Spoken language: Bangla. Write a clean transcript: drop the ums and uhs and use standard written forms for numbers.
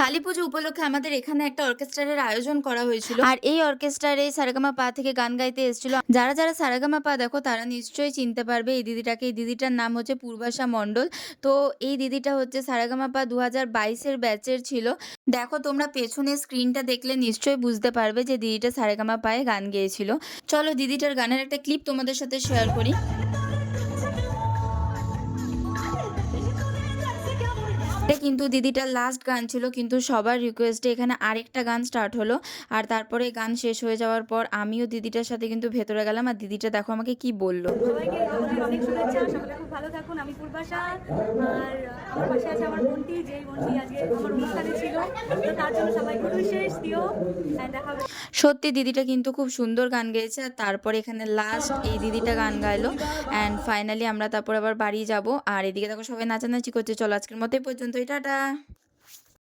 কালীপুজো উপলক্ষে আমাদের এখানে একটা অর্কেস্ট্রারের আয়োজন করা হয়েছিল। আর এই অর্কেস্ট্রারে সারেগামাপা থেকে গান গাইতে এসেছিল। যারা সারেগামাপা দেখো তারা নিশ্চয়ই চিনতে পারবে এই দিদিটাকে। এই দিদিটার নাম হচ্ছে পূর্বাশা মণ্ডল। তো এই দিদিটা হচ্ছে সারেগামাপা ২০২২ এর ব্যাচের ছিল। দেখো তোমরা পেছনে স্ক্রিনটা দেখলে নিশ্চয়ই বুঝতে পারবে যে দিদিটা সারেগামাপায় গান গেয়েছিল। চলো দিদিটার গানের একটা ক্লিপ তোমাদের সাথে শেয়ার করি। এটা কিন্তু দিদিটার লাস্ট গান ছিল, কিন্তু সবার রিকোয়েস্টে এখানে আরেকটা গান স্টার্ট হলো। আর তারপরে গান শেষ হয়ে যাওয়ার পর আমিও দিদিটার সাথে কিন্তু ভেতরে গেলাম। আর দিদিটা দেখো আমাকে কি বললো। সবাইকে অনেক অনেক শুভেচ্ছা। সকলে খুব ভালো থাকুন। আমি পূর্বাশা, আর আমার পাশে আছে আমার বোনটি, যেই বোনটি আজকে আমার অনুষ্ঠানে ছিল। তো তার জন্য সবাই খুব বিশেষ দিও। দেখা হবে। সত্যি দিদিটা কিন্তু খুব সুন্দর গান গেয়েছে। আর তারপরে এখানে লাস্ট এই দিদিটা গান গাইলো। অ্যান্ড ফাইনালি আমরা তারপর আবার বাড়ি যাব। আর এদিকে দেখো সবাই নাচানাচি করছে। চলো আজকের মতো এই পর্যন্তই, টাটা।